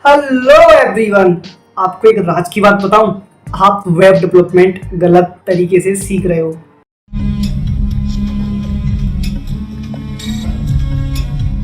Hello everyone, आपको एक राज की बात बताऊं। आप वेब डेवलपमेंट गलत तरीके से सीख रहे हो।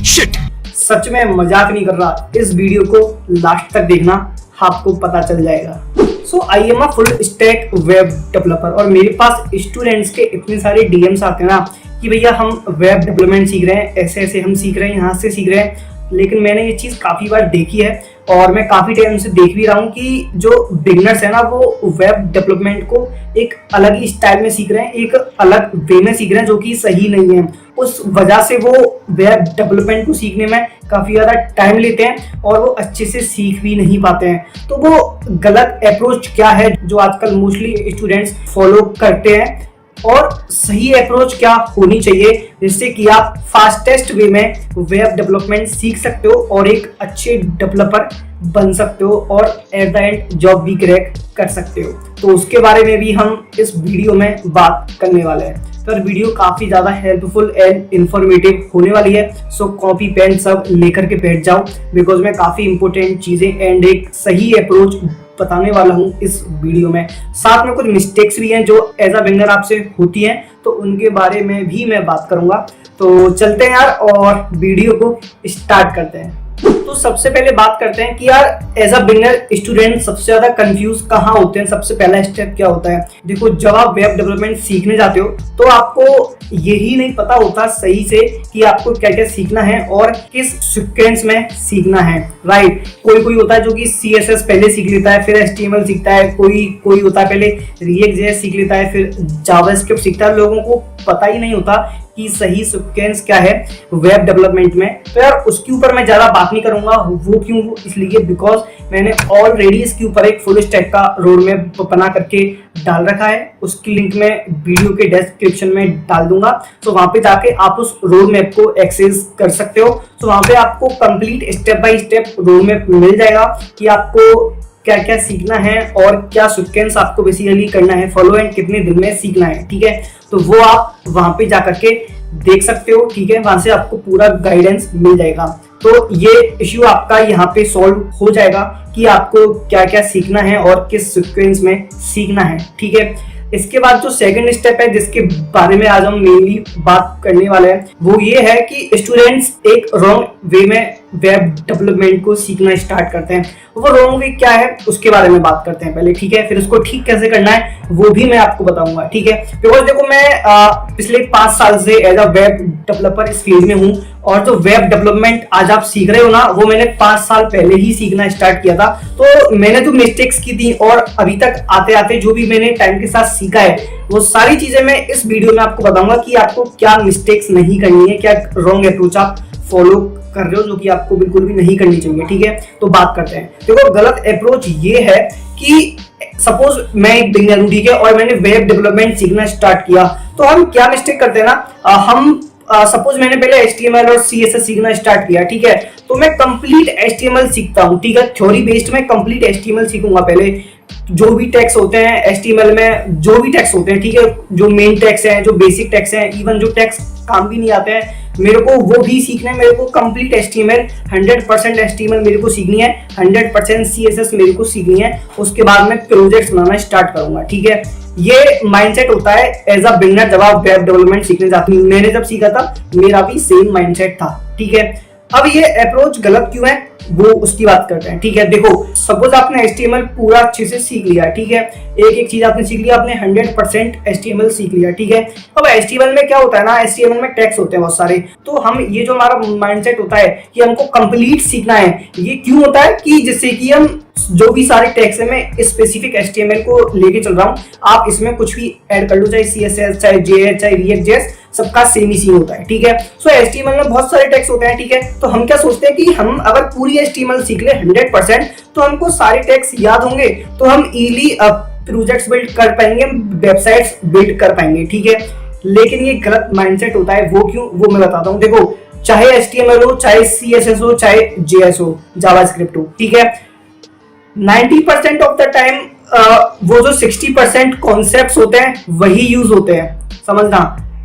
Shit! सच में मजाक नहीं कर रहा। इस वीडियो को लास्ट तक देखना, आपको पता चल जाएगा। So I am a full stack web developer और मेरे पास स्टूडेंट्स के इतने सारे डीएम्स आते हैं ना कि भैया हम वेब डेवलपमेंट सीख रहे हैं, ऐसे ऐसे हम सीख रहे हैं, यहाँ से सीख रहे हैं। लेकिन मैंने ये चीज़ काफ़ी बार देखी है और मैं काफ़ी टाइम से देख भी रहा हूँ कि जो बिगनर्स है ना वो वेब डेवलपमेंट को एक अलग ही स्टाइल में सीख रहे हैं, एक अलग वे में सीख रहे हैं जो कि सही नहीं है। उस वजह से वो वेब डेवलपमेंट को सीखने में काफ़ी ज़्यादा टाइम लेते हैं और वो अच्छे से सीख भी नहीं पाते हैं। तो वो गलत अप्रोच क्या है जो आजकल मोस्टली स्टूडेंट्स फॉलो करते हैं और सही अप्रोच क्या होनी चाहिए जिससे कि आप फास्टेस्ट वे में वेब डेवलपमेंट सीख सकते हो और एक अच्छे डेवलपर बन सकते हो और एट द एंड जॉब भी क्रैक कर सकते हो। तो उसके बारे में भी हम इस वीडियो में बात करने वाले हैं। तो वीडियो काफ़ी ज़्यादा हेल्पफुल एंड इन्फॉर्मेटिव होने वाली है। सो कॉपी पेन सब लेकर के बैठ जाओ बिकॉज मैं काफ़ी इंपॉर्टेंट चीज़ें एंड एक सही अप्रोच बताने वाला हूँ इस वीडियो में। साथ में कुछ मिस्टेक्स भी हैं जो एज अ बिगिनर आपसे होती हैं, तो उनके बारे में भी मैं बात करूँगा। तो चलते हैं यार और वीडियो को स्टार्ट करते हैं। तो सबसे पहले बात करते हैं कि यार एज अ बिगिनर स्टूडेंट सबसे ज्यादा कंफ्यूज कहाँ होते हैं। सबसे पहला स्टेप क्या होता है? देखो, जब आप वेब डेवलपमेंट सीखने जाते हो तो आपको यही नहीं पता होता सही से कि आपको क्या क्या सीखना है और किस सीक्वेंस में सीखना है, राइट। कोई होता है जो कि CSS पहले सीख लेता है फिर HTML सीखता है, कोई होता है पहले React.js सीख लेता है फिर जावास्क्रिप्ट सीखता है। लोगों को पता ही नहीं होता कि सही सीक्वेंस क्या है वेब डेवलपमेंट में। तो यार उसके ऊपर मैं ज़्यादा बात नहीं करूंगा। वो क्यों? इसलिए बिकॉज मैंने ऑलरेडी इसके ऊपर एक फुल स्टैक का रोड मैप बना करके डाल रखा है। उसकी लिंक मैं वीडियो के डिस्क्रिप्शन में डाल दूंगा। तो वहाँ पे जाके आप उस रोड मैप को एक्सेस कर सकते हो। तो वहाँ पे आपको complete step by step road map मिल जाएगा कि आपको क्या क्या सीखना है और क्या सीक्वेंस आपको बेसिकली करना है फॉलो एंड कितने दिन में सीखना है, ठीक है। तो वो आप वहां पे जाकर के देख सकते हो, ठीक है। वहां से आपको पूरा गाइडेंस मिल जाएगा। तो ये इश्यू आपका यहाँ पे सॉल्व हो जाएगा कि आपको क्या क्या सीखना है और किस सीक्वेंस में सीखना है, ठीक है। इसके बाद जो सेकंड स्टेप है जिसके बारे में आज हम मेनली बात करने वाले हैं वो ये है कि स्टूडेंट्स एक रॉन्ग वे में वेब डेवलपमेंट को सीखना स्टार्ट करते हैं। वो रॉन्ग वे क्या है उसके बारे में बात करते हैं पहले, ठीक है। फिर उसको ठीक कैसे करना है वो भी मैं आपको बताऊंगा, ठीक है। बिकॉज देखो, मैं पिछले 5 साल से एज अ वेब डेवलपर इस फील्ड में हूँ और जो वेब डेवलपमेंट आज आप सीख रहे हो ना वो मैंने 5 साल पहले ही सीखना स्टार्ट किया था। तो मैंने जो मिस्टेक्स की थी और अभी तक आते आते जो भी मैंने टाइम के साथ सीखा है वो सारी चीजें मैं इस वीडियो में आपको बताऊंगा कि आपको क्या मिस्टेक्स नहीं करनी है, क्या रॉन्ग अप्रोच आप फॉलो कर रहे हो जो कि आपको बिल्कुल भी नहीं करनी चाहिए, ठीक है। तो बात करते हैं। देखो, गलत अप्रोच ये है कि सपोज मैं एक बिगिनर हूं, ठीक है, और मैंने वेब डेवलपमेंट सीखना स्टार्ट किया तो हम क्या मिस्टेक करते हैं ना, हम सपोज मैंने पहले HTML और CSS सीखना स्टार्ट किया, ठीक है। तो मैं कंप्लीट HTML सीखता हूँ, ठीक है। थ्योरी बेस्ड में कंप्लीट HTML सीखूंगा पहले। जो भी टैग्स होते हैं HTML में, जो भी टैग्स होते हैं, ठीक है, जो मेन टैग्स हैं, जो बेसिक टैग्स हैं, इवन जो टैग्स काम भी नहीं आते हैं मेरे को वो भी सीखना है। मेरे को कंप्लीट HTML 100% HTML मेरे को सीखनी है, 100% CSS मेरे को सीखनी है। उसके बाद मैं प्रोजेक्ट्स बनाना स्टार्ट करूंगा, ठीक है। ये माइंडसेट होता है एज अ बिगिनर जब आप वेब डेवलपमेंट सीखने जाते हैं। मैंने जब सीखा था मेरा भी सेम माइंडसेट था, ठीक है। अब ये अप्रोच गलत क्यों है वो उसकी बात करते हैं, ठीक है। देखो, सपोज आपने HTML पूरा अच्छे से सीख लिया, ठीक है, एक चीज आपने सीख लिया, आपने 100% HTML सीख लिया, ठीक है। अब HTML में क्या होता है ना, HTML में टैग्स होते हैं बहुत सारे। तो हम ये जो हमारा माइंडसेट होता है कि हमको कंप्लीट सीखना है, ये क्यों होता है कि जिससे कि हम जो भी सारे टैग्स है मैं स्पेसिफिक HTML को लेके चल रहा हूँ, आप इसमें कुछ भी ऐड कर लो, चाहे CSS, चाहे JS, चाहे React.js, सबका सेम ही सीन होता है, ठीक है। सो HTML में बहुत सारे टैग्स होते हैं, ठीक है। तो हम क्या सोचते हैं कि हम अगर पूरी HTML सीख ले 100% तो हमको सारे टैग्स याद होंगे, तो हम इजीली प्रोजेक्ट्स बिल्ड कर पाएंगे, वेबसाइट्स बिल्ड कर पाएंगे, ठीक है। लेकिन ये गलत माइंडसेट होता है। वो क्यों, वो मैं बताता हूँ। देखो, चाहे HTML हो, चाहे CSS हो, चाहे JS हो, जावास्क्रिप्ट हो, ठीक है, 90% ऑफ द टाइम वो जो 60% कॉन्सेप्ट्स होते हैं वही यूज होते हैं, समझना।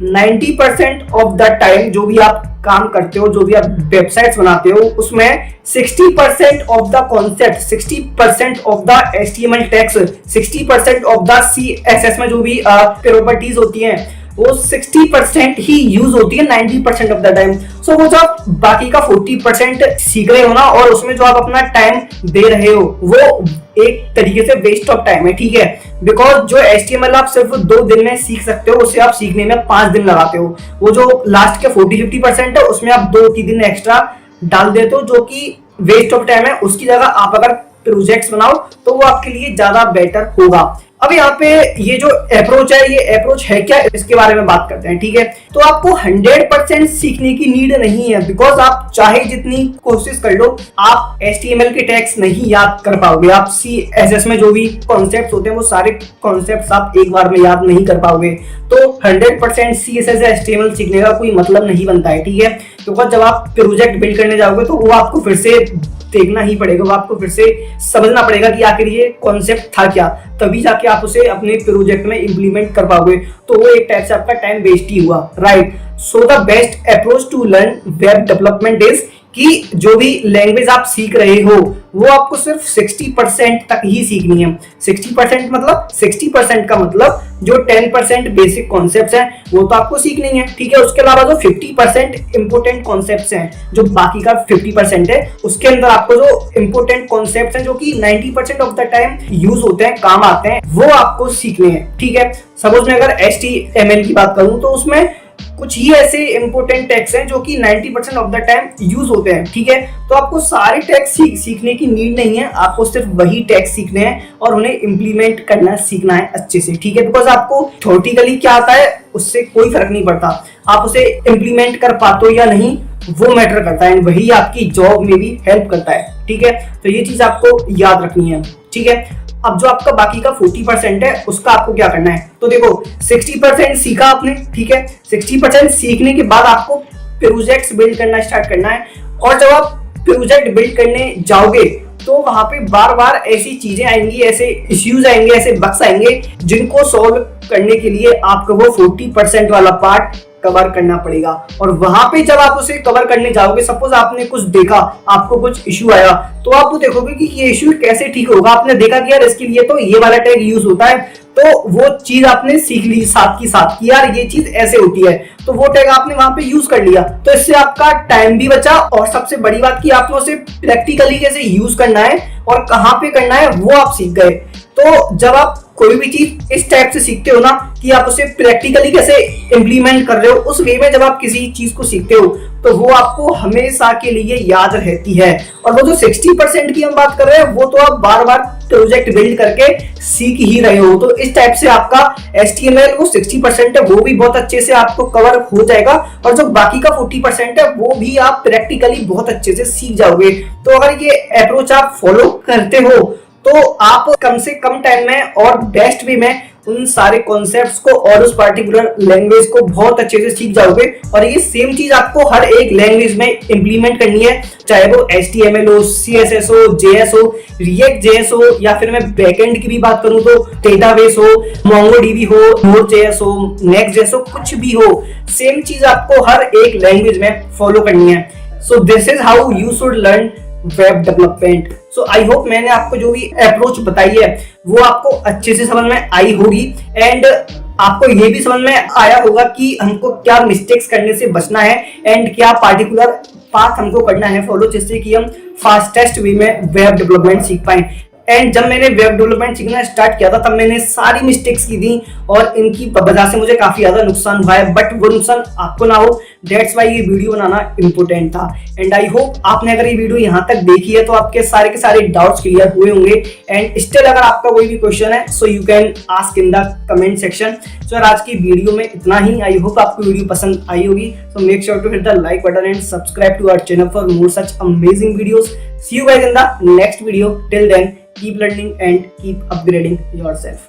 90% ऑफ द टाइम जो भी आप काम करते हो, जो भी आप वेबसाइट्स बनाते हो, उसमें 60% of the concept, 60% of the HTML tags, 60% of the CSS में जो भी प्रॉपर्टीज होती हैं वो 60% ही यूज होती है 90% ऑफ द टाइम। सो वो जो आप बाकी का 40% सीख रहे हो ना, और उसमें जो आप अपना टाइम दे रहे हो वो एक तरीके से वेस्ट ऑफ टाइम है, ठीक है। बिकॉज जो HTML आप सिर्फ 2 दिन में सीख सकते हो, उसे आप सीखने में 5 दिन लगाते हो। वो जो लास्ट के 40-50% है उसमें आप 2-3 दिन एक्स्ट्रा डाल देते हो, जो कि वेस्ट ऑफ टाइम है। उसकी जगह आप अगर प्रोजेक्ट्स बनाओ तो वो आपके लिए ज्यादा बेटर होगा। अब यहाँ पे ये जो अप्रोच है, ये अप्रोच है क्या, इसके बारे में बात करते हैं, ठीक है। तो आपको 100% सीखने की नीड नहीं है, बिकॉज आप चाहे जितनी कोशिश कर लो, आप HTML के टैग्स नहीं याद कर पाओगे। आप CSS में जो भी कॉन्सेप्ट्स होते हैं वो सारे कॉन्सेप्ट्स आप एक बार में याद नहीं कर पाओगे। तो 100% CSS या HTML सीखने का कोई मतलब नहीं बनता है, ठीक है। तो जब आप प्रोजेक्ट बिल्ड करने जाओगे तो वो आपको फिर से देखना ही पड़ेगा, वो आपको फिर से समझना पड़ेगा कि आखिर ये कॉन्सेप्ट था क्या, तभी जाके आप उसे अपने प्रोजेक्ट में इंप्लीमेंट कर पाओगे। तो वो एक टाइप से आपका टाइम वेस्ट ही हुआ, right. So the best approach to learn web development is कि जो भी लैंग्वेज आप सीख रहे हो वो आपको सिर्फ 60% तक ही सीखनी है। 60% मतलब 60% का मतलब जो 10% बेसिक कॉन्सेप्ट्स हैं वो तो आपको सीखनी है, ठीक है। उसके अलावा जो 50% इंपोर्टेंट कॉन्सेप्ट्स हैं, जो बाकी का 50% है, उसके अंदर आपको जो इंपोर्टेंट कॉन्सेप्ट्स हैं जो कि 90% ऑफ द टाइम यूज होते हैं, काम आते हैं, वो आपको सीखने हैं, ठीक है। सपोज मैं अगर HTML की बात करूं तो उसमें कुछ ही ऐसे इंपोर्टेंट टैग्स हैं जो कि 90% ऑफ द टाइम यूज होते हैं, ठीक है। तो आपको सारे टैग्स सीखने की नीड नहीं है, आपको सिर्फ वही टैग्स सीखने हैं और उन्हें इंप्लीमेंट करना सीखना है अच्छे से, ठीक है। बिकॉज आपको थ्योरेटिकली क्या आता है उससे कोई फर्क नहीं पड़ता, आप उसे इंप्लीमेंट कर पाते हो या नहीं वो मैटर करता है, वही आपकी जॉब में भी हेल्प करता है, ठीक है। तो ये चीज आपको याद रखनी है, ठीक है। अब जो आपका बाकी का 40% है उसका आपको क्या करना है, तो देखो 60% सीखा आपने, ठीक है। 60% सीखने के बाद आपको प्रोजेक्ट्स बिल्ड करना स्टार्ट करना है, और जब आप प्रोजेक्ट बिल्ड करने जाओगे तो वहां पे बार बार ऐसी चीजें आएंगी, ऐसे इश्यूज आएंगे, ऐसे बग्स आएंगे जिनको सॉल्व करने के लिए आपको वो 40% वाला पार्ट कवर करना पड़ेगा। और वहां पे जब आप उसे कवर करने जाओगे, सपोज आपने कुछ देखा, आपको कुछ इश्यू आया, तो आप देखोगे कि ये इश्यू कैसे ठीक होगा। आपने देखा कि यार इसके लिए तो ये वाला टैग यूज होता है, तो वो चीज आपने सीख ली साथ की साथ कि यार ये चीज ऐसे होती है, तो वो टैग आपने वहां पे यूज कर लिया। तो इससे आपका टाइम भी बचा, और सबसे बड़ी बात कि आपने उसे प्रैक्टिकली कैसे यूज करना है और कहां पे करना है वो आप सीख गए। तो जब आप कोई भी चीज इस टाइप से सीखते हो ना कि आप उसे प्रैक्टिकली कैसे इंप्लीमेंट कर रहे हो, उस वे में जब आप किसी चीज को सीखते हो तो वो आपको हमेशा के लिए याद रहती है। और वो जो 60% की हम बात कर रहे हैं वो तो आप बार बार प्रोजेक्ट बिल्ड करके सीख ही रहे हो। तो इस टाइप से आपका HTML वो 60% है वो भी बहुत अच्छे से आपको कवर हो जाएगा, और जो बाकी का 40% है वो भी आप प्रैक्टिकली बहुत अच्छे से सीख जाओगे। तो अगर ये अप्रोच आप फॉलो करते हो तो आप कम से कम टाइम में और बेस्ट वे में उन सारे कॉन्सेप्ट्स को और उस पर्टिकुलर लैंग्वेज को बहुत अच्छे से सीख जाओगे। और ये सेम चीज आपको हर एक लैंग्वेज में इंप्लीमेंट करनी है, चाहे वो HTML हो, CSS हो, JS हो, React.js हो, या फिर मैं बैकएंड की भी बात करूं तो डेटाबेस हो, MongoDB हो, Node.js हो, Next.js हो, कुछ भी हो, सेम चीज आपको हर एक लैंग्वेज में फॉलो करनी है। So this is how you should learn web development. So I hope मैंने आपको जो भी अप्रोच बताई है वो आपको अच्छे से समझ में आई होगी, एंड आपको ये भी समझ में आया होगा कि हमको क्या मिस्टेक्स करने से बचना है एंड क्या पार्टिकुलर पाथ हमको करना है फॉलो, जिससे कि हम फास्टेस्ट वे में वेब डेवलपमेंट सीख पाए। एंड जब मैंने वेब डेवलपमेंट सीखना स्टार्ट किया था तब मैंने सारी मिस्टेक्स की थी और इनकी वजह से मुझे काफी ज्यादा नुकसान हुआ है, बट वो नुकसान आपको ना हो, दैट्स वाई ये वीडियो बनाना इंपॉर्टेंट था। एंड आई होप आपने अगर ये वीडियो यहाँ तक देखी है तो आपके सारे के सारे डाउट्स क्लियर हुए होंगे। एंड स्टिल अगर आपका कोई भी क्वेश्चन है so you can ask in the comment section. So आज की वीडियो में इतना ही। आई होप आपको वीडियो पसंद आई होगी। So make sure to hit the like button and subscribe to our channel for more such amazing videos. See you guys in the next video. Till then, keep learning and keep upgrading yourself.